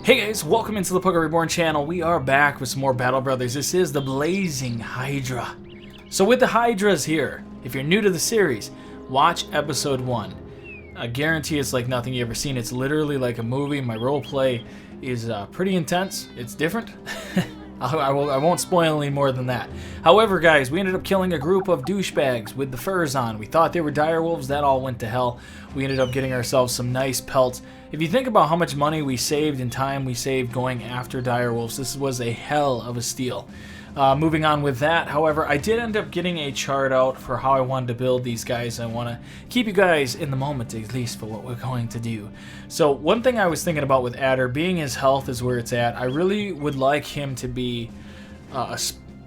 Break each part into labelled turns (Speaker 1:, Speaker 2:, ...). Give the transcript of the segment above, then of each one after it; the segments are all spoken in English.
Speaker 1: Hey guys, welcome into the Poker Reborn channel. We are back with some more Battle Brothers. This is the Blazing Hydra. So with the Hydras here, if you're new to the series, watch episode 1. I guarantee it's like nothing you've ever seen. It's literally like a movie. My role play is pretty intense. It's different. I won't spoil any more than that. However, guys, we ended up killing a group of douchebags with the furs on. We thought they were direwolves. That all went to hell. We ended up getting ourselves some nice pelts. If you think about how much money we saved and time we saved going after direwolves, this was a hell of a steal. Moving on with that, however, I did end up getting a chart out for how I wanted to build these guys. I want to keep you guys in the moment, at least, for what we're going to do. So one thing I was thinking about with Adder, being his health is where it's at, I really would like him to be,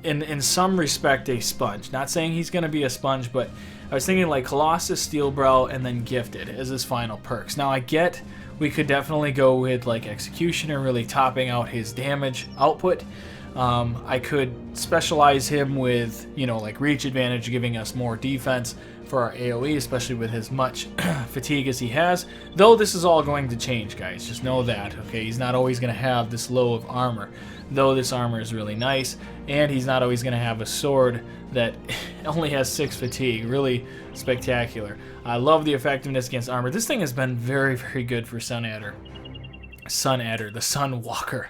Speaker 1: in some respect, a sponge. Not saying he's going to be a sponge, but I was thinking like Colossus, Steelbrow, and then Gifted as his final perks. Now I get we could definitely go with like Executioner, really topping out his damage output. I could specialize him with, like reach advantage, giving us more defense for our AoE, especially with as much fatigue as he has. Though this is all going to change, guys. Just know that, okay? He's not always going to have this low of armor, though this armor is really nice. And he's not always going to have a sword that only has 6 fatigue. Really spectacular. I love the effectiveness against armor. This thing has been very, very good for Sun Adder, the Sun Walker.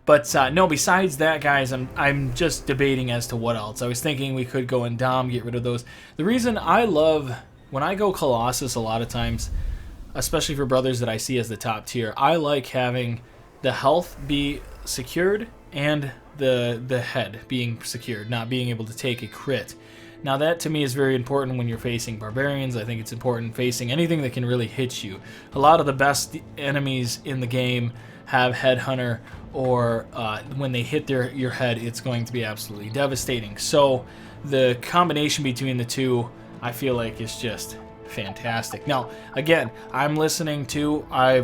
Speaker 1: But no, besides that, guys, I'm just debating as to what else. I was thinking we could go in Dom, get rid of those. The reason I love, when I go Colossus a lot of times, especially for brothers that I see as the top tier, I like having the health be secured and the head being secured, not being able to take a crit. Now that to me is very important when you're facing barbarians. I think it's important facing anything that can really hit you. A lot of the best enemies in the game have Headhunter, or when they hit your head, it's going to be absolutely devastating. So the combination between the two, I feel like, is just fantastic. Now, again, I've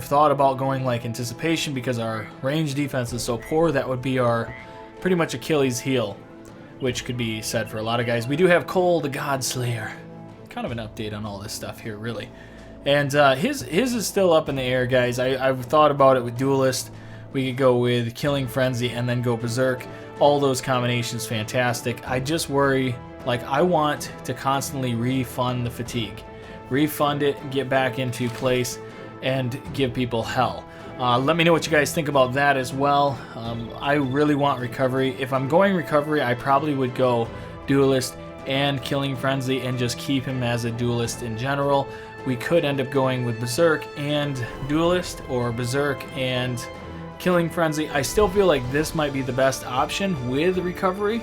Speaker 1: thought about going like Anticipation because our range defense is so poor. That would be our pretty much Achilles heel, which could be said for a lot of guys. We do have Cole, the God Slayer. Kind of an update on all this stuff here, really. And his is still up in the air, guys. I've thought about it with Duelist. We could go with Killing Frenzy and then go Berserk. All those combinations, fantastic. I just worry, like, I want to constantly refund the fatigue. Refund it, get back into place, and give people hell. Let me know what you guys think about that as well. I really want Recovery. If I'm going Recovery, I probably would go Duelist and Killing Frenzy and just keep him as a Duelist in general. We could end up going with Berserk and Duelist, or Berserk and Killing Frenzy. I still feel like this might be the best option with Recovery.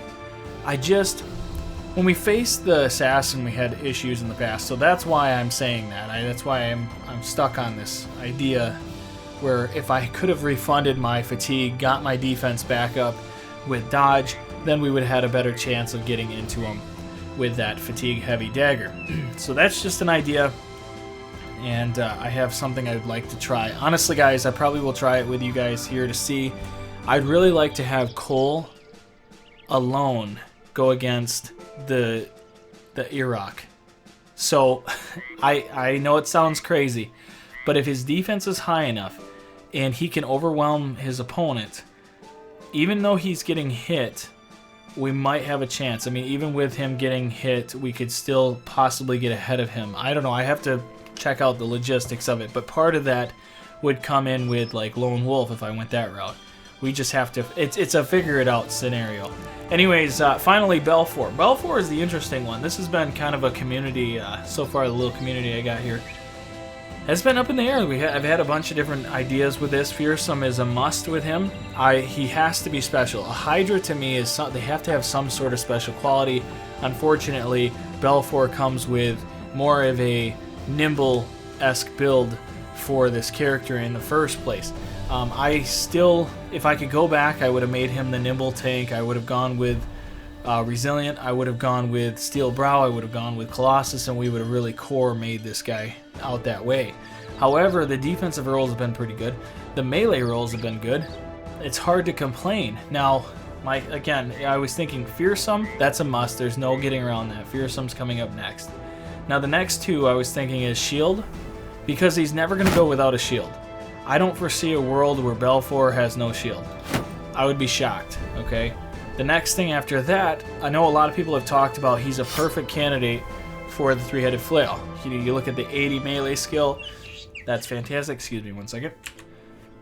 Speaker 1: When we faced the Assassin, we had issues in the past, so that's why I'm saying that. That's why I'm stuck on this idea where if I could have refunded my fatigue, got my defense back up with dodge, then we would have had a better chance of getting into him with that fatigue heavy dagger. So that's just an idea. And I have something I'd like to try. Honestly, guys, I probably will try it with you guys here to see. I'd really like to have Cole alone go against the Iraq. So I know it sounds crazy, but if his defense is high enough and he can overwhelm his opponent, even though he's getting hit, we might have a chance. I mean, even with him getting hit, we could still possibly get ahead of him. I don't know. I have to check out the logistics of it, but part of that would come in with like Lone Wolf if I went that route. We just have to, it's a figure it out scenario. Anyways, finally Belfour. Belfour is the interesting one. This has been kind of a community, so far the little community I got here has been up in the air. I've had a bunch of different ideas with this. Fearsome is a must with him. He has to be special. A Hydra to me is, they have to have some sort of special quality. Unfortunately, Belfour comes with more of a nimble-esque build for this character in the first place. If I could go back, I would have made him the nimble tank. I would have gone with Resilient. I would have gone with Steelbrow. I would have gone with Colossus, and we would have really core made this guy out that way. However, the defensive rolls have been pretty good. The melee rolls have been good. It's hard to complain. Now, again, I was thinking Fearsome. That's a must. There's no getting around that. Fearsome's coming up next. Now the next two I was thinking is Shield, because he's never going to go without a shield. I don't foresee a world where Belfour has no shield. I would be shocked, okay? The next thing after that, I know a lot of people have talked about he's a perfect candidate for the three-headed flail. You look at the 80 melee skill, that's fantastic. Excuse me 1 second.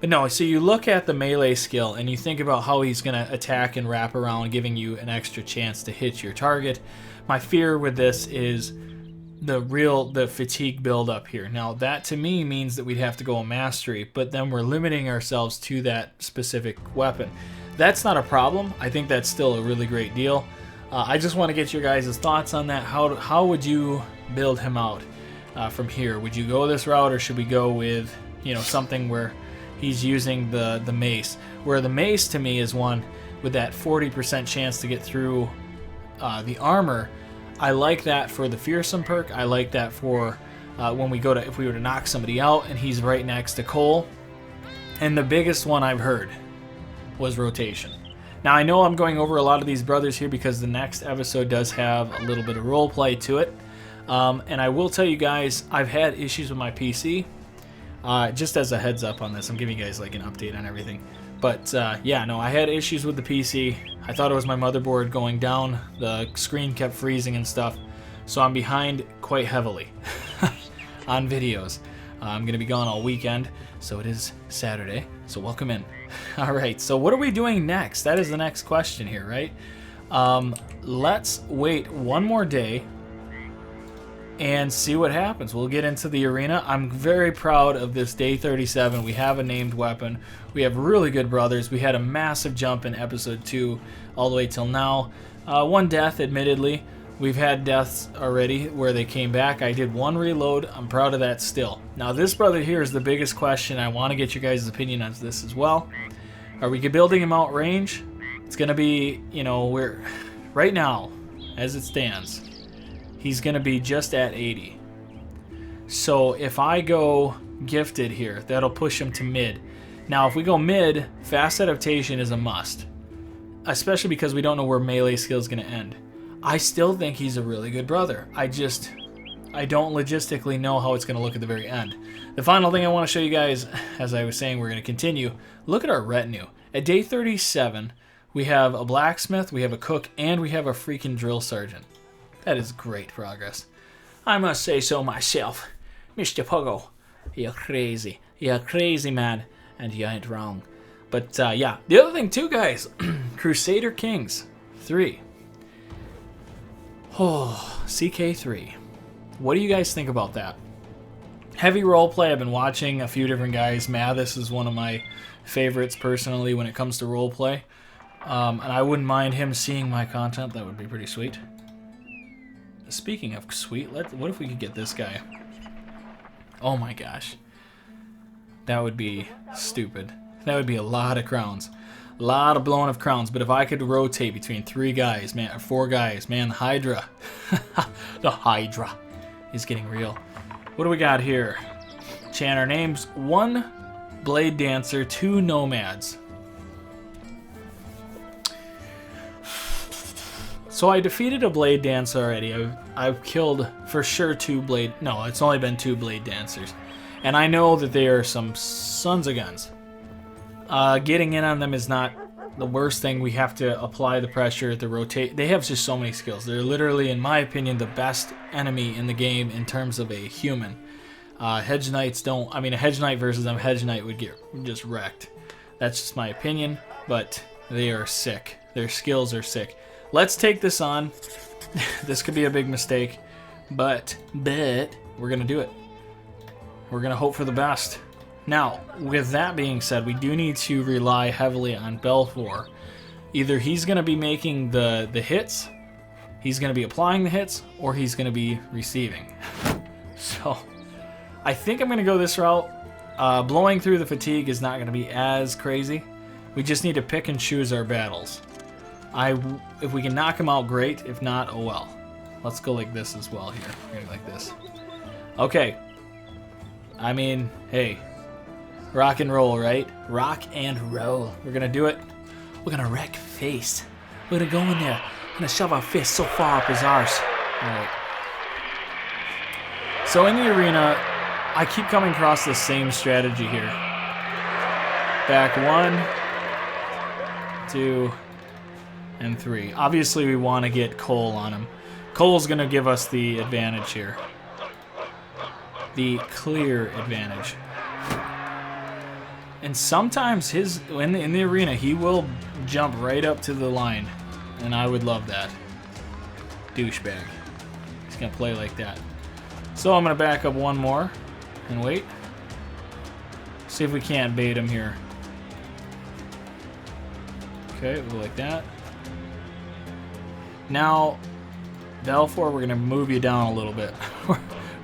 Speaker 1: But no, so you look at the melee skill and you think about how he's going to attack and wrap around, giving you an extra chance to hit your target. My fear with this is the fatigue build up here. Now that to me means that we'd have to go a mastery, but then we're limiting ourselves to that specific weapon. That's not a problem. I think that's still a really great deal. I just want to get your guys' thoughts on that. How would you build him out from here? Would you go this route, or should we go with, you know, something where he's using the mace? Where the mace to me is one with that 40% chance to get through the armor. I like that for the fearsome perk. I like that for when we go to, if we were to knock somebody out and he's right next to Cole. And the biggest one I've heard was rotation. Now I know I'm going over a lot of these brothers here because the next episode does have a little bit of role play to it. And I will tell you guys, I've had issues with my PC. Just as a heads up on this, I'm giving you guys like an update on everything. But yeah, no, I had issues with the PC. I thought it was my motherboard going down. The screen kept freezing and stuff. So I'm behind quite heavily on videos. I'm going to be gone all weekend, so it is Saturday. So welcome in. All right, so what are we doing next? That is the next question here, right? Let's wait one more day and see what happens. We'll get into the arena. I'm very proud of this day 37. We have a named weapon. We have really good brothers. We had a massive jump in episode 2 all the way till now. One death, admittedly. We've had deaths already where they came back. I did one reload. I'm proud of that still. Now this brother here is the biggest question. I want to get your guys' opinion on this as well. Are we building him out range? It's going to be, you know, we're right now, as it stands, he's going to be just at 80. So if I go gifted here, that'll push him to mid. Now if we go mid, fast adaptation is a must. Especially because we don't know where melee skill is going to end. I still think he's a really good brother. I don't logistically know how it's going to look at the very end. The final thing I want to show you guys, as I was saying, we're going to continue. Look at our retinue. At day 37, we have a blacksmith, we have a cook, and we have a freaking drill sergeant. That is great progress. I must say so myself. Mr. Puggo, you're crazy. You're crazy, man. And you ain't wrong. But, yeah. The other thing, too, guys. Crusader Kings 3. Oh, CK3. What do you guys think about that? Heavy roleplay. I've been watching a few different guys. Mathis is one of my favorites personally when it comes to roleplay. And I wouldn't mind him seeing my content. That would be pretty sweet. Speaking of sweet, what if we could get this guy? Oh my gosh. That would be stupid. That would be a lot of crowns. A lot of blowing of crowns. But if I could rotate between 3 guys, man, or 4 guys, man, the Hydra. The Hydra is getting real. What do we got here? Chanter names: 1 Blade Dancer, 2 Nomads. So I defeated a Blade Dancer already. I've killed for sure 2 Blade... No, it's only been 2 Blade Dancers. And I know that they are some sons of guns. Getting in on them is not the worst thing. We have to apply the pressure, the rotate. They have just so many skills. They're literally, in my opinion, the best enemy in the game in terms of a human. Hedge Knights don't... I mean, a Hedge Knight versus them, Hedge Knight would get just wrecked. That's just my opinion, but they are sick. Their skills are sick. Let's take this on. This could be a big mistake, but we're going to do it. We're going to hope for the best. Now, with that being said, we do need to rely heavily on Belfour. Either he's going to be making the hits, he's going to be applying the hits, or he's going to be receiving. So, I think I'm going to go this route. Blowing through the fatigue is not going to be as crazy. We just need to pick and choose our battles. If we can knock him out, great. If not, oh well. Let's go like this as well here. We're going like this. Okay. I mean, hey. Rock and roll, right? Rock and roll. We're going to do it. We're going to wreck face. We're going to go in there. We're going to shove our fist so far up his arse. Alright. So in the arena, I keep coming across the same strategy here. Back 1, 2, and 3. Obviously, we want to get Cole on him. Cole's going to give us the advantage here. The clear advantage. And sometimes in the arena, he will jump right up to the line. And I would love that. Douchebag. He's going to play like that. So I'm going to back up one more and wait. See if we can't bait him here. Okay, we'll go like that. Now, Balfour, we're going to move you down a little bit.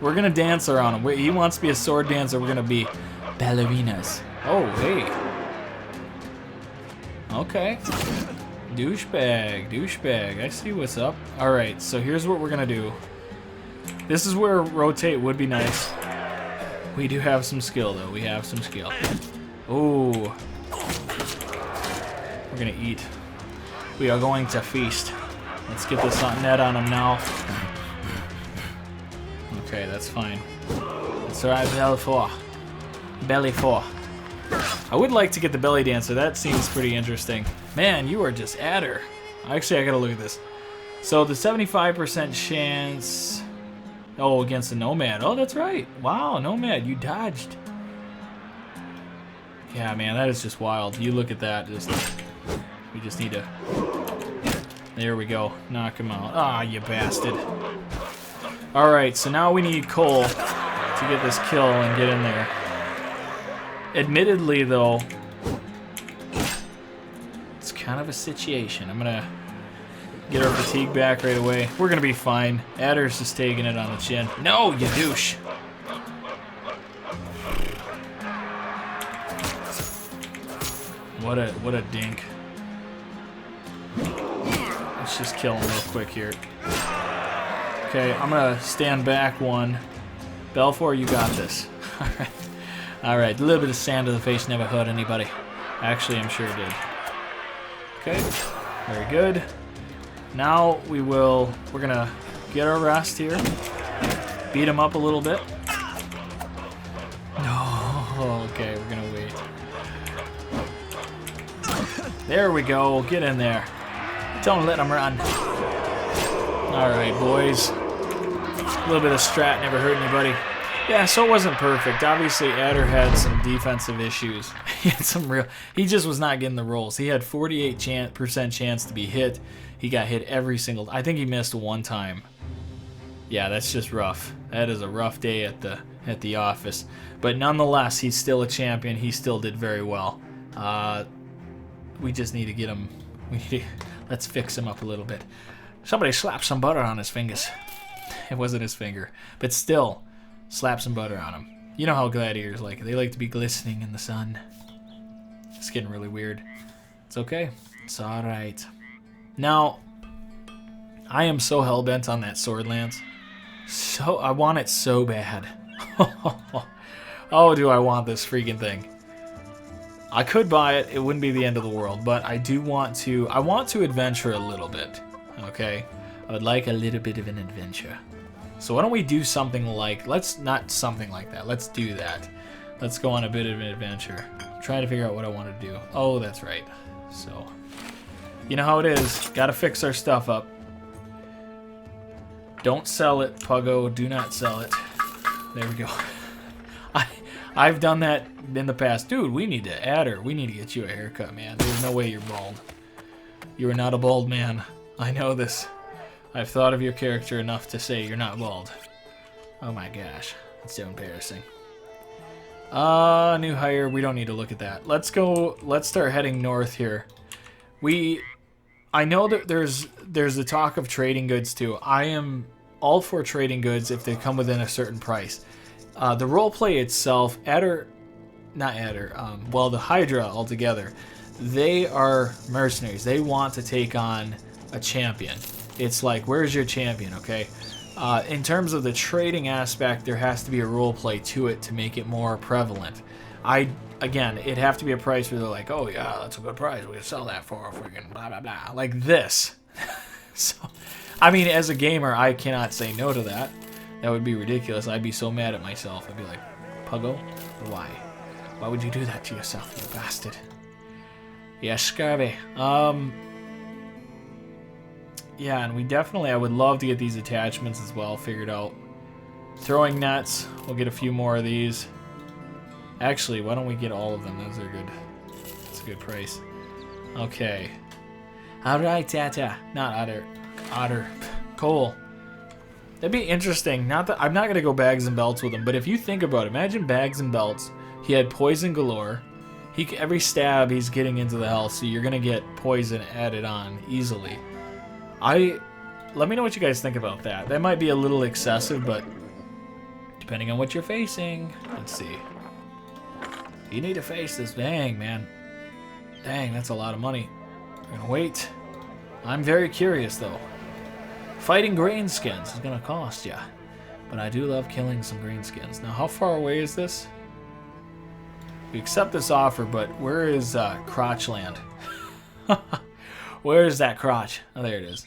Speaker 1: We're going to dance around him. He wants to be a sword dancer. We're going to be ballerinas. Oh, hey. Okay. Douchebag, douchebag. I see what's up. Alright, so here's what we're going to do. This is where rotate would be nice. We do have some skill, though. We have some skill. Ooh. We're going to eat. We are going to feast. Let's get this net on him now. Okay, that's fine. That's alright, belly four. I would like to get the belly dancer. That seems pretty interesting. Man, you are just at her. Actually, I gotta look at this. So the 75% chance. Oh, against the Nomad. Oh, that's right. Wow, Nomad, you dodged. Yeah, man, that is just wild. You look at that. We just need to. There we go. Knock him out. Ah, you bastard. Alright, so now we need Cole to get this kill and get in there. Admittedly, though, it's kind of a situation. I'm going to get our fatigue back right away. We're going to be fine. Adder's just taking it on the chin. No, you douche. What a dink. Let's just kill him real quick here. Okay, I'm going to stand back one. Balfour, you got this. Alright. Alright, a little bit of sand to the face never hurt anybody. Actually, I'm sure it did. Okay, very good. Now we're going to get our rest here. Beat him up a little bit. Oh, okay, we're going to wait. There we go, get in there. Don't let him run. Alright, boys. A little bit of strat never hurt anybody. Yeah, so it wasn't perfect. Obviously, Adder had some defensive issues. He just was not getting the rolls. He had 48% chance to be hit. He got hit every single. I think he missed one time. Yeah, that's just rough. That is a rough day at the office. But nonetheless, he's still a champion. He still did very well. We just need to get him. Let's fix him up a little bit. Somebody slapped some butter on his fingers. It wasn't his finger, but still. Slap some butter on them. You know how gladiators like it. They like to be glistening in the sun. It's getting really weird. It's okay. It's alright. Now, I am so hell-bent on that sword lance. I want it so bad. Oh, do I want this freaking thing. I could buy it. It wouldn't be the end of the world. But I do want to. I want to adventure a little bit. Okay? I would like a little bit of an adventure. So why don't we do something like, not something like that. Let's do that. Let's go on a bit of an adventure. Try to figure out what I want to do. Oh, that's right. So, you know how it is. Got to fix our stuff up. Don't sell it, Puggo. Do not sell it. There we go. I've done that in the past. Dude, we need to add her. We need to get you a haircut, man. There's no way you're bald. You are not a bald man. I know this. I've thought of your character enough to say you're not bald. Oh my gosh. That's so embarrassing. New hire. We don't need to look at that. Let's go. Let's start heading north here. I know that there's the talk of trading goods too. I am all for trading goods if they come within a certain price. The roleplay itself, the Hydra altogether, they are mercenaries. They want to take on a champion. It's like, where's your champion, okay? In terms of the trading aspect, there has to be a roleplay to it to make it more prevalent. Again, it'd have to be a price where they're like, oh yeah, that's a good price. We can sell that for a freaking blah, blah, blah. Like this. So, I mean, as a gamer, I cannot say no to that. That would be ridiculous. I'd be so mad at myself. I'd be like, Puggo, why? Why would you do that to yourself, you bastard? Yeah, scurvy. Yeah, and we definitely, I would love to get these attachments as well figured out. Throwing nets, we'll get a few more of these. Actually, why don't we get all of them? Those are good. That's a good price. Okay. Alright, Tata. Not Otter. Otter. Cole. That'd be interesting. Not that I'm not gonna go bags and belts with him, but if you think about it, imagine bags and belts. He had poison galore. Every stab he's getting into the health, so you're gonna get poison added on easily. Let me know what you guys think about that. That might be a little excessive, but depending on what you're facing. Let's see. You need to face this. Dang, man. Dang, that's a lot of money. We're gonna wait. I'm very curious, though. Fighting greenskins is gonna cost ya. But I do love killing some greenskins. Now, how far away is this? We accept this offer, but where is Crotchland? Where is that crotch? Oh, there it is.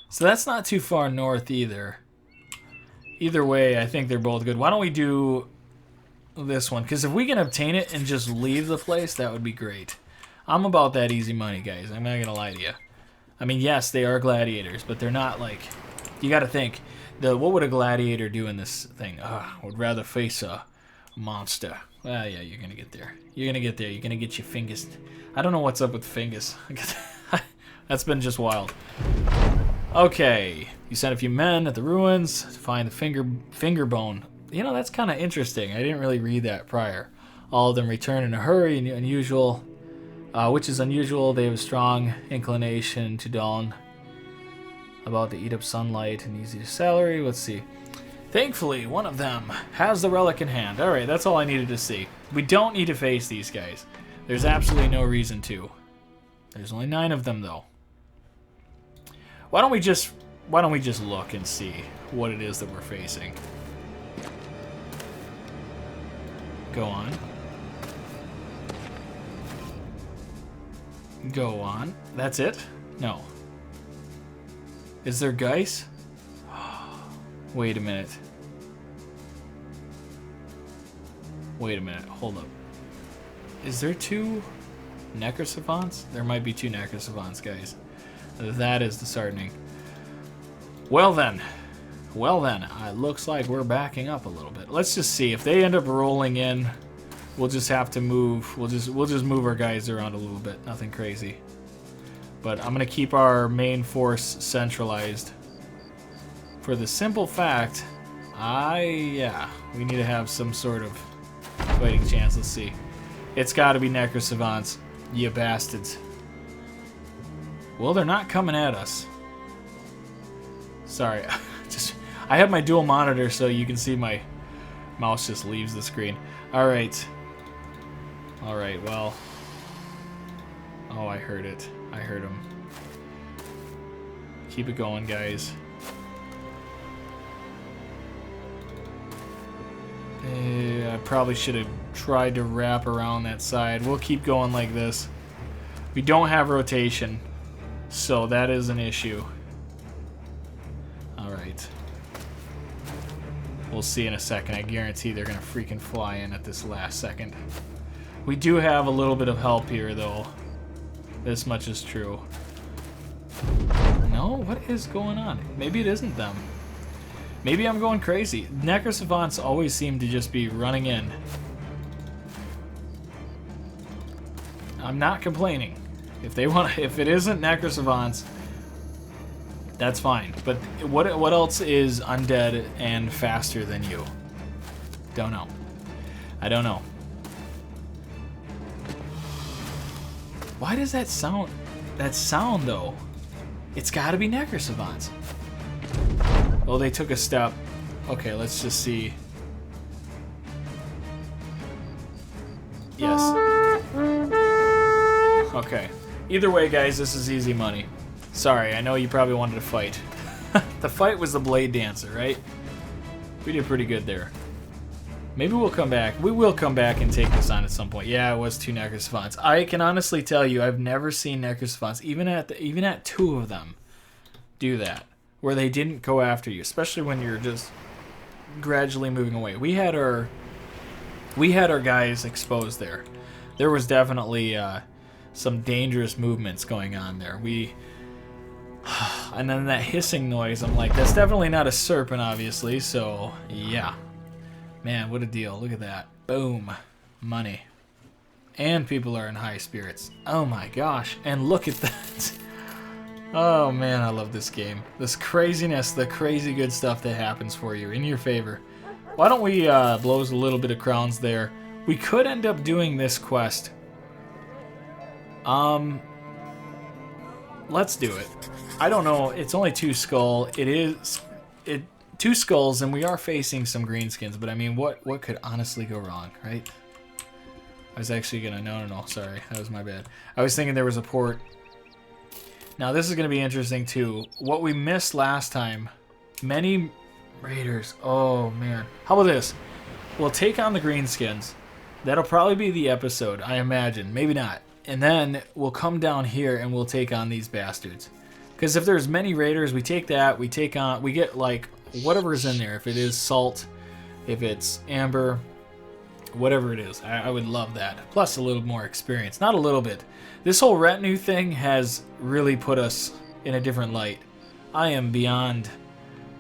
Speaker 1: So that's not too far north either. Either way, I think they're both good. Why don't we do this one? Because if we can obtain it and just leave the place, that would be great. I'm about that easy money, guys. I'm not going to lie to you. I mean, yes, they are gladiators, but they're not like... You got to think, what would a gladiator do in this thing? I would rather face a monster. Well, yeah, you're going to get there. You're going to get there. You're going to get your fingers... I don't know what's up with fingers. That's been just wild. Okay. You sent a few men at the ruins to find the finger bone. You know, that's kind of interesting. I didn't really read that prior. All of them return in a hurry, unusual... which is unusual. They have a strong inclination to dawn. About to eat up sunlight and easy to salary. Let's see. Thankfully, one of them has the relic in hand. Alright, that's all I needed to see. We don't need to face these guys. There's absolutely no reason to. There's only 9 of them, though. Why don't we just look and see what it is that we're facing? Go on. Go on. That's it? No. Is there Geis? Wait a minute. Wait a minute. Hold up. Is there 2 Necrosavants? There might be 2 Necrosavants, guys. That is disheartening. Well then. Well then. It looks like we're backing up a little bit. Let's just see. If they end up rolling in, we'll just have to move. We'll just move our guys around a little bit. Nothing crazy. But I'm going to keep our main force centralized. For the simple fact, yeah, we need to have some sort of fighting chance. Let's see. It's got to be Necrosavants, you bastards. Well, they're not coming at us. Sorry. I have my dual monitor so you can see my mouse just leaves the screen. Alright. Alright, well. Oh, I heard it. I heard him. Keep it going, guys. I probably should have tried to wrap around that side. We'll keep going like this. We don't have rotation, so that is an issue. Alright. We'll see in a second. I guarantee they're going to freaking fly in at this last second. We do have a little bit of help here, though. This much is true. No? What is going on? Maybe it isn't them. Maybe I'm going crazy. Necrosavants always seem to just be running in. I'm not complaining. If it isn't Necrosavants, that's fine. But what else is undead and faster than you? Don't know. I don't know. Why does that sound? That sound though. It's got to be Necrosavants. Oh, they took a step. Okay, let's just see. Yes. Okay. Either way, guys, this is easy money. Sorry, I know you probably wanted to fight. The fight was the Blade Dancer, right? We did pretty good there. Maybe we'll come back. We will come back and take this on at some point. Yeah, it was 2 Necrosavants. I can honestly tell you, I've never seen Necrosavants, even at 2 of them, do that. Where they didn't go after you, especially when you're just gradually moving away. We had our We had our guys exposed there. There was definitely some dangerous movements going on there. And then that hissing noise, I'm like, that's definitely not a serpent, obviously, so yeah. Man, what a deal. Look at that. Boom. Money. And people are in high spirits. Oh my gosh. And look at that. Oh man, I love this game. This craziness, the crazy good stuff that happens for you in your favor. Why don't we blow us a little bit of crowns there? We could end up doing this quest. Let's do it. I don't know. It's only 2 skull. It 2 skulls, and we are facing some greenskins. But I mean, what could honestly go wrong, right? I was actually gonna no. Sorry, that was my bad. I was thinking there was a port. Now this is gonna be interesting too. What we missed last time, many raiders. Oh man. How about this? We'll take on the greenskins. That'll probably be the episode, I imagine. Maybe not. And then we'll come down here and we'll take on these bastards. Because if there's many raiders, we take that, we get like whatever's in there. If it is salt, if it's amber, whatever it is. I would love that. Plus a little more experience. Not a little bit. This whole retinue thing has really put us in a different light. I am beyond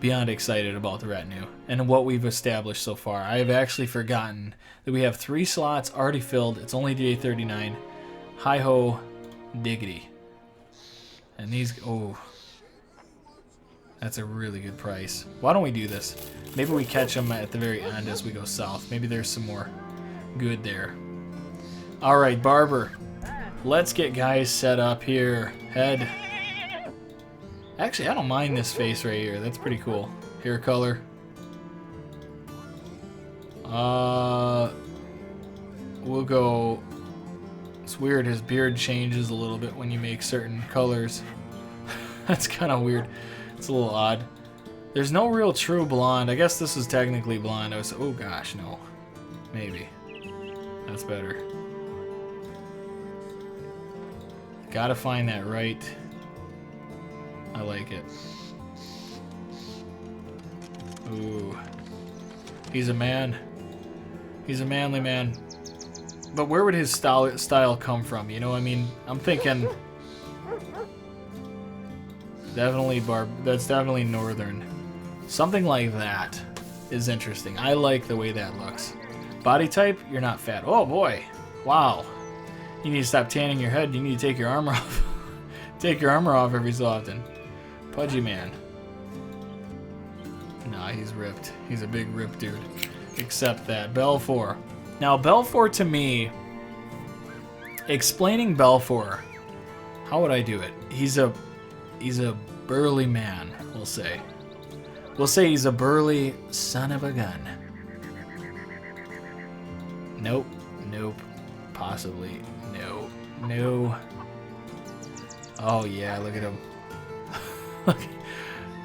Speaker 1: excited about the retinue and what we've established so far. I have actually forgotten that we have 3 slots already filled. It's only day 39. Hi-ho diggity. And these, oh, that's a really good price. Why don't we do this? Maybe we catch them at the very end as we go south. Maybe there's some more good there. All right, Barber. Let's get guys set up here. Head. Actually, I don't mind this face right here. That's pretty cool. Hair color. We'll go. It's weird. His beard changes a little bit when you make certain colors. That's kind of weird. It's a little odd. There's no real true blonde. I guess this is technically blonde. Oh gosh, no. Maybe. That's better. Gotta find that right. I like it. Ooh. He's a man. He's a manly man. But where would his style come from? You know, I mean, I'm thinking definitely that's definitely northern. Something like that is interesting. I like the way that looks. Body type, you're not fat. Oh boy. Wow. You need to stop tanning your head. You need to take your armor off. Take your armor off every so often. Pudgy man. Nah, he's ripped. He's a big ripped dude. Except that. Belfour. Now, Belfour to me, explaining Belfour, how would I do it? He's a burly man, we'll say. We'll say he's a burly son of a gun. Nope. Nope. Possibly. No. No. Oh, yeah, look at him. Look.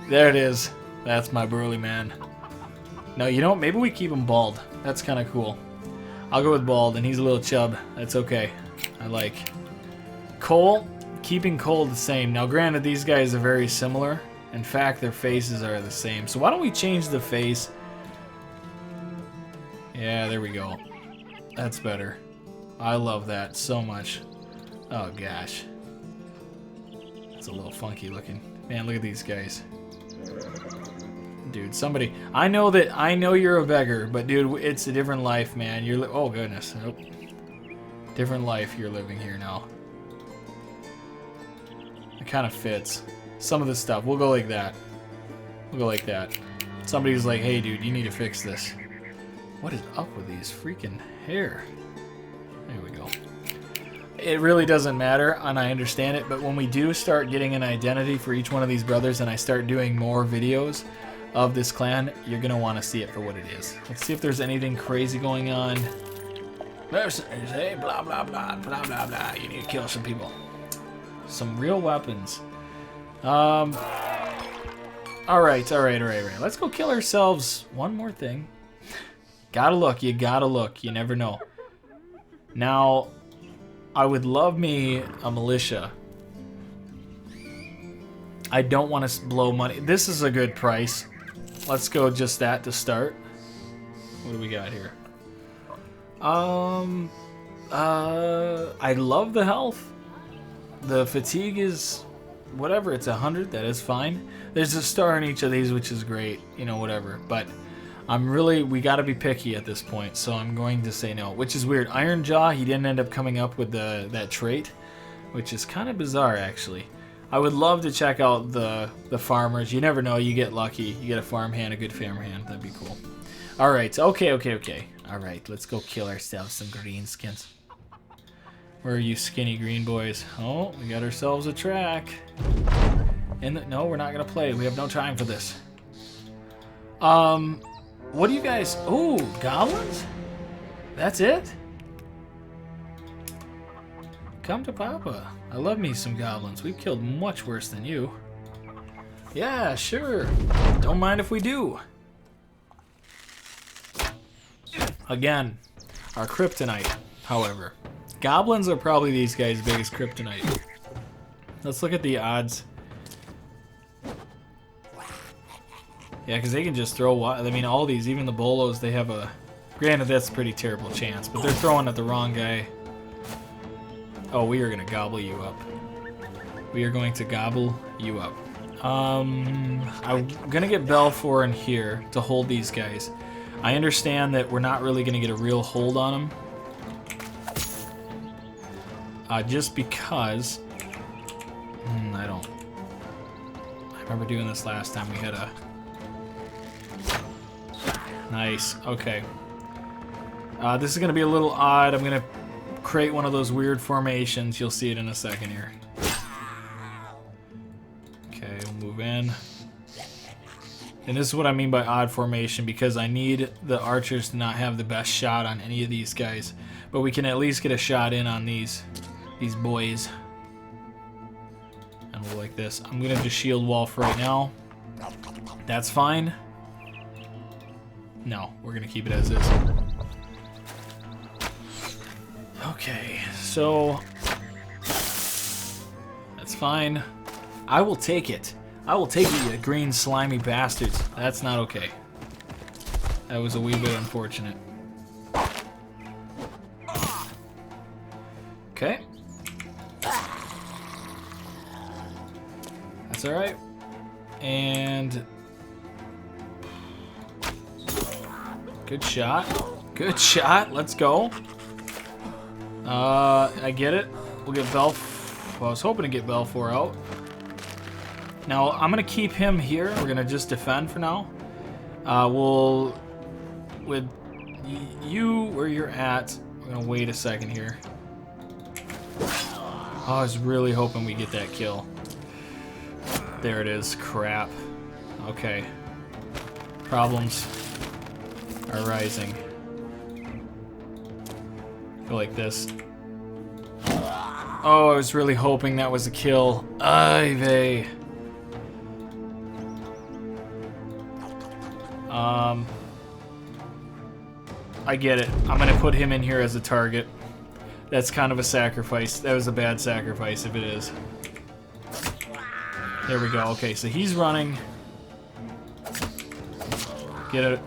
Speaker 1: There it is. That's my burly man. No, you know what? Maybe we keep him bald. That's kind of cool. I'll go with bald, and he's a little chub. That's okay. I like. Cole, keeping Cole the same. Now, granted, these guys are very similar. In fact, their faces are the same. So why don't we change the face? Yeah, there we go. That's better. I love that so much. Oh, gosh. It's a little funky looking. Man, look at these guys. Dude, somebody. I know you're a beggar, but dude, it's a different life, man. Oh goodness. Nope. Different life you're living here now. It kind of fits. Some of the stuff. We'll go like that. We'll go like that. Somebody's like, hey dude, you need to fix this. What is up with these freaking hair? There we go. It really doesn't matter, and I understand it, but when we do start getting an identity for each one of these brothers and I start doing more videos of this clan, you're going to want to see it for what it is. Let's see if there's anything crazy going on. Mercenaries, hey, blah, blah, blah, blah, blah, blah. You need to kill some people. Some real weapons. Alright. Let's go kill ourselves one more thing. Gotta look, you gotta look. You never know. Now, I would love me a militia. I don't want to blow money. This is a good price. Let's go just that to start. What do we got here? I love the health. The fatigue is whatever. It's 100. That is fine. There's a star in each of these, which is great. You know, whatever. But we got to be picky at this point. So I'm going to say no, which is weird. Iron Jaw, he didn't end up coming up with that trait, which is kind of bizarre, actually. I would love to check out the farmers. You never know. You get lucky. You get a farmhand, a good farmhand. That'd be cool. All right. Okay. All right. Let's go kill ourselves some greenskins. Where are you skinny green boys? Oh, we got ourselves a track. No, we're not going to play. We have no time for this. What do you guys... Oh, goblins? That's it? Come to Papa. I love me some goblins. We've killed much worse than you. Yeah, sure. Don't mind if we do. Again, our kryptonite, however. Goblins are probably these guys' biggest kryptonite. Let's look at the odds. Yeah, because they can just throw... I mean, all these, even the bolos, they have a... Granted, that's a pretty terrible chance, but they're throwing at the wrong guy. Oh, we are going to gobble you up. We are going to gobble you up. I'm going to get Belfour in here to hold these guys. I understand that we're not really going to get a real hold on them. Just because... I remember doing this last time. We had a... Nice. Okay. This is going to be a little odd. I'm going to create one of those weird formations. You'll see it in a second here. Okay, we'll move in. And this is what I mean by odd formation, because I need the archers to not have the best shot on any of these guys. But we can at least get a shot in on these boys. And we'll like this. I'm going to just shield wall for right now. That's fine. No, we're going to keep it as is. Okay, so... That's fine. I will take it. I will take it, you green slimy bastards. That's not okay. That was a wee bit unfortunate. Okay. That's alright. And... Good shot. Good shot. Let's go. I get it. We'll get Well, I was hoping to get Belfour out. Now, I'm going to keep him here. We're going to just defend for now. We'll... With you where you're at, we're going to wait a second here. Oh, I was really hoping we get that kill. There it is. Crap. Okay. Problems are rising. Go like this. Oh, I was really hoping that was a kill. Ay vey. I get it. I'm gonna put him in here as a target. That's kind of a sacrifice. That was a bad sacrifice if it is. There we go. Okay, so he's running. Get it.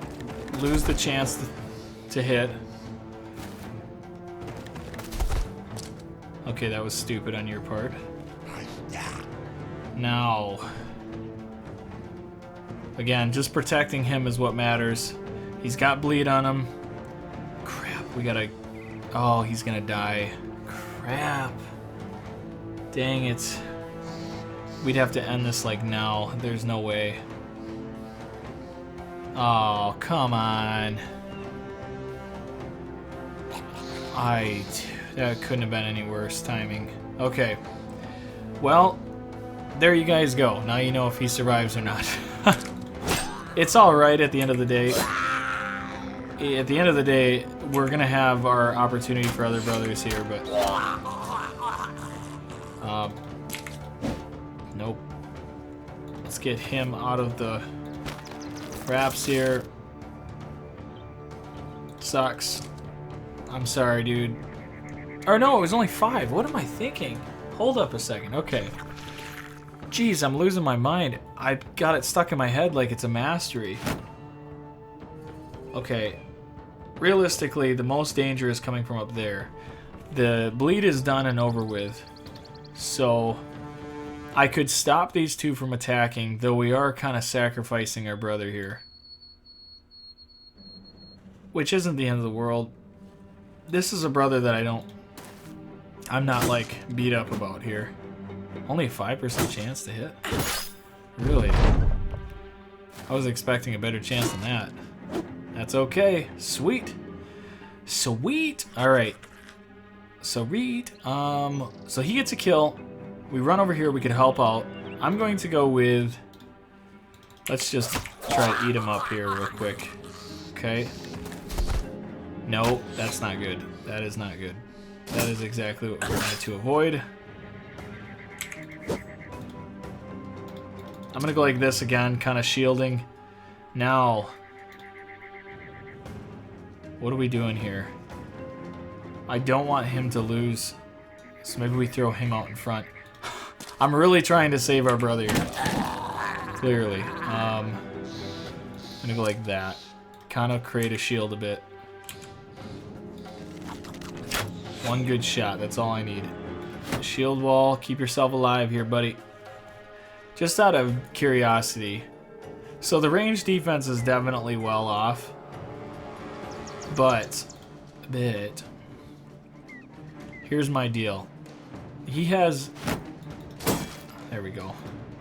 Speaker 1: Lose the chance to hit. Okay, that was stupid on your part. Now, again, just protecting him is what matters. He's got bleed on him. Crap, we gotta... Oh, he's gonna die. Crap. Dang it. We'd have to end this like now. There's no way. Oh, come on. That couldn't have been any worse timing. Okay. Well, there you guys go. Now you know if he survives or not. It's alright at the end of the day. At the end of the day, we're going to have our opportunity for other brothers here, but... Nope. Let's get him out of the wraps here. Sucks. I'm sorry, dude. Or no, it was only 5. What am I thinking? Hold up a second. Okay. Jeez, I'm losing my mind. I got it stuck in my head like it's a mastery. Okay. realistically, the most danger is coming from up there. The bleed is done and over with, so I could stop these two from attacking, though we are kind of sacrificing our brother here. Which isn't the end of the world. This is a brother that I'm not, like, beat up about here. Only a 5% chance to hit? Really? I was expecting a better chance than that. That's okay. Sweet. Sweet. Alright. So Reed, so he gets a kill. We run over here, we could help out. I'm going to go with, let's just try to eat him up here real quick. Okay. No, that's not good. That is not good. That is exactly what we wanted to avoid. I'm gonna go like this again, kind of shielding. Now, what are we doing here? I don't want him to lose, so maybe we throw him out in front. I'm really trying to save our brother here. Clearly. I'm gonna go like that. Kind of create a shield a bit. One good shot, that's all I need. Shield wall, keep yourself alive here, buddy. Just out of curiosity. So the range defense is definitely well off. But, here's my deal. He has... There we go.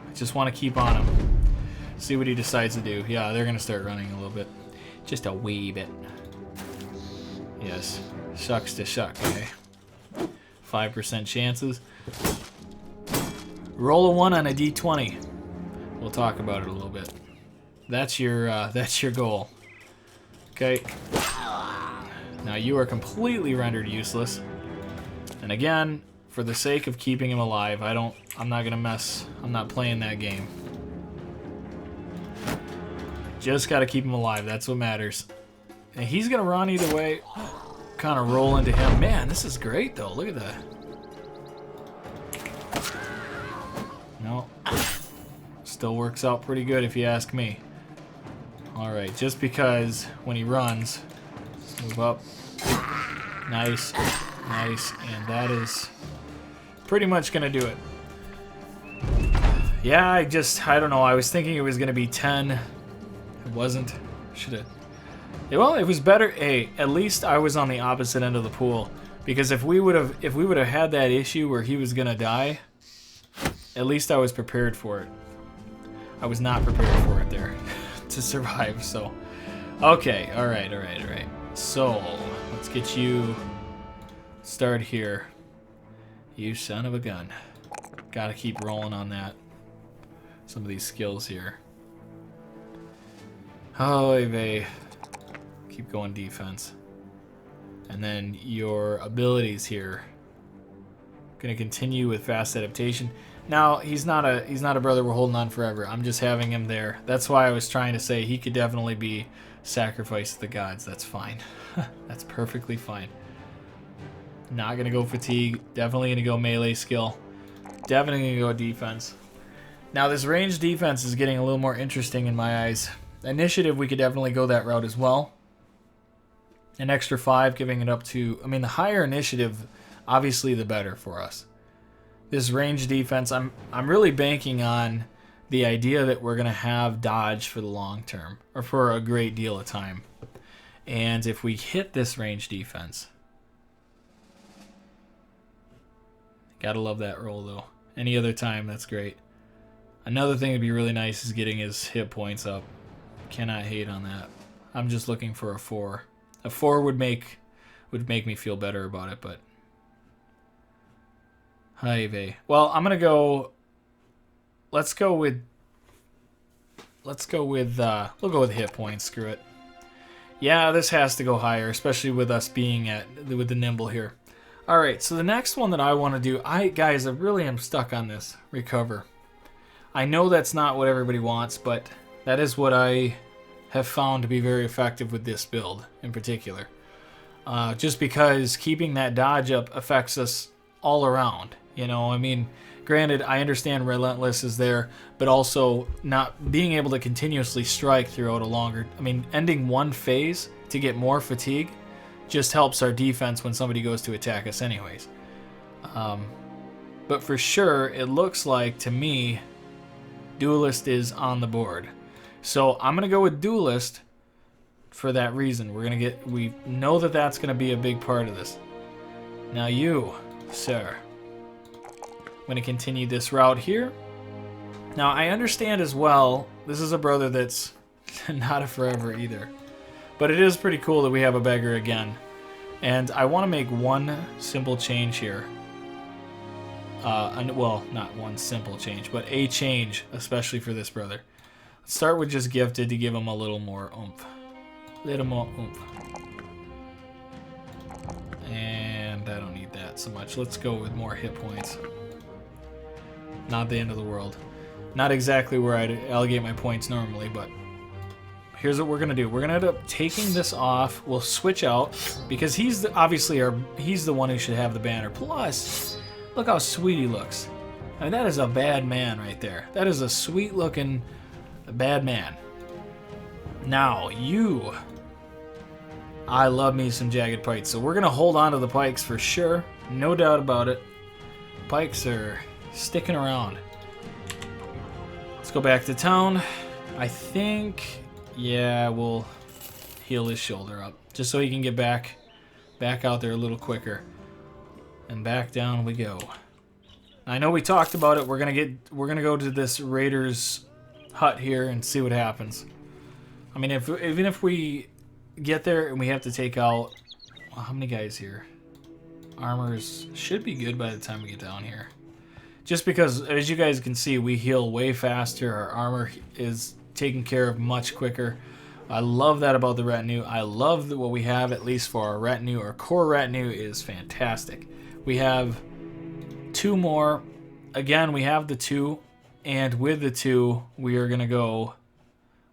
Speaker 1: I just want to keep on him. See what he decides to do. Yeah, they're going to start running a little bit. Just a wee bit. Yes. Shucks to shuck, okay. 5% chances. Roll a 1 on a d20. We'll talk about it a little bit. That's your goal. Okay. Now you are completely rendered useless. And again, for the sake of keeping him alive, I'm not gonna mess. I'm not playing that game. Just gotta keep him alive. That's what matters. And he's gonna run either way. Kind of roll into him. Man, this is great though. Look at that. No. Still works out pretty good if you ask me. Alright, just because when he runs, let's move up. Nice. Nice. And that is pretty much going to do it. Yeah, I don't know. I was thinking it was going to be 10. It wasn't. Should have. Well, it was better. Hey, at least I was on the opposite end of the pool. Because if we would have had that issue where he was going to die, at least I was prepared for it. I was not prepared for it there to survive, so. Okay, alright. So, let's get you started here. You son of a gun. Gotta keep rolling on that. Some of these skills here. Oh, vey. Keep going defense. And then your abilities here. Gonna continue with fast adaptation. Now, he's not a brother we're holding on forever. I'm just having him there. That's why I was trying to say he could definitely be sacrificed to the gods. That's fine. That's perfectly fine. Not going to go fatigue. Definitely going to go melee skill. Definitely going to go defense. Now, this range defense is getting a little more interesting in my eyes. Initiative, we could definitely go that route as well. An extra 5, giving it up to... I mean, the higher initiative, obviously the better for us. This range defense, I'm really banking on the idea that we're going to have dodge for the long term, or for a great deal of time. And if we hit this range defense, gotta love that roll though. Any other time, that's great. Another thing that'd be really nice is getting his hit points up. Cannot hate on that. I'm just looking for a 4. A 4 would make me feel better about it, but hi vey. Well, I'm gonna go. We'll go with hit points. Screw it. Yeah, this has to go higher, especially with us being with the nimble here. All right, so the next one that I want to do, guys, I really am stuck on this. Recover. I know that's not what everybody wants, but that is what I have found to be very effective with this build in particular. Just because keeping that dodge up affects us all around. You know, I mean, granted, I understand Relentless is there, but also not being able to continuously strike throughout a longer... I mean, ending one phase to get more fatigue just helps our defense when somebody goes to attack us anyways. But for sure, it looks like, to me, Duelist is on the board. So I'm going to go with Duelist for that reason. We know that that's going to be a big part of this. Now you, sir. I'm going to continue this route here. Now, I understand as well, this is a brother that's not a forever either. But it is pretty cool that we have a beggar again. And I want to make one simple change here. Well, not one simple change, but a change, especially for this brother. Let's start with just Gifted to give him a little more oomph. Little more oomph. And I don't need that so much. Let's go with more hit points. Not the end of the world. Not exactly where I'd allocate my points normally, but here's what we're gonna do. We're gonna end up taking this off. We'll switch out because he's he's the one who should have the banner. Plus, look how sweet he looks. I mean, that is a bad man right there. That is a sweet-looking bad man. Now, you. I love me some jagged pikes, so we're gonna hold on to the pikes for sure. No doubt about it. Pikes are sticking around. Let's go back to town. I think, yeah, we'll heal his shoulder up just so he can get back out there a little quicker. And back down we go. I know we talked about it. We're gonna go to this Raiders hut here and see what happens. I mean, even if we get there and we have to take out, well, how many guys here? Armors should be good by the time we get down here. Just because, as you guys can see, we heal way faster. Our armor is taken care of much quicker. I love that about the retinue. I love what we have, at least for our retinue. Our core retinue is fantastic. We have 2 more. Again, we have the 2. And with the 2, we are going to go...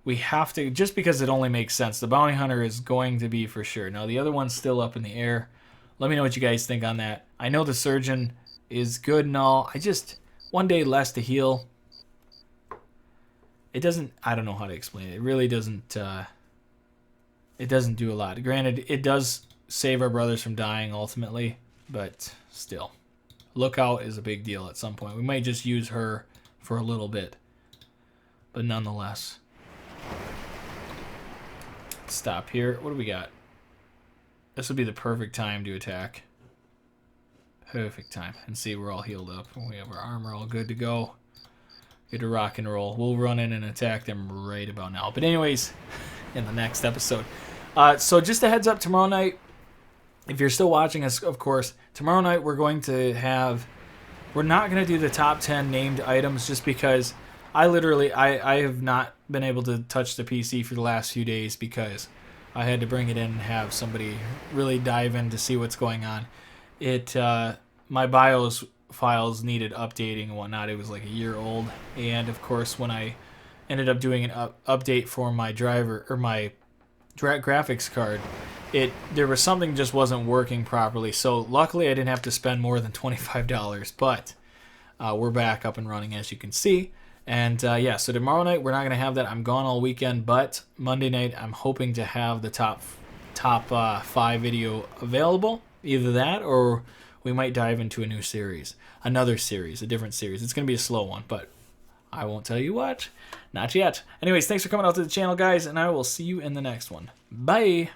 Speaker 1: We have to, just because it only makes sense. The Bounty Hunter is going to be for sure. Now, the other one's still up in the air. Let me know what you guys think on that. I know the Surgeon is good and all. I just, one day less to heal. It doesn't, I don't know how to explain it. It really doesn't, it doesn't do a lot. Granted, it does save our brothers from dying ultimately, but still. Lookout is a big deal at some point. We might just use her for a little bit, but nonetheless. Stop here. What do we got? This would be the perfect time to attack. Perfect time. And see, we're all healed up. We have our armor all good to go. Good to rock and roll. We'll run in and attack them right about now. But anyways, in the next episode. So just a heads up, tomorrow night, if you're still watching us, of course, tomorrow night we're going to have... We're not going to do the top 10 named items just because I have not been able to touch the PC for the last few days because I had to bring it in and have somebody really dive in to see what's going on. My BIOS files needed updating and whatnot. It was like a year old, and of course when I ended up doing an update for my driver or my graphics card, there was something just wasn't working properly. So luckily I didn't have to spend more than $25, but we're back up and running, as you can see. And yeah, so tomorrow night we're not gonna have that. I'm gone all weekend, but Monday night I'm hoping to have the top 5 video available. Either that, or we might dive into a new series, a different series. It's gonna be a slow one, but I won't tell you what, not yet. Anyways, thanks for coming out to the channel, guys, and I will see you in the next one. Bye.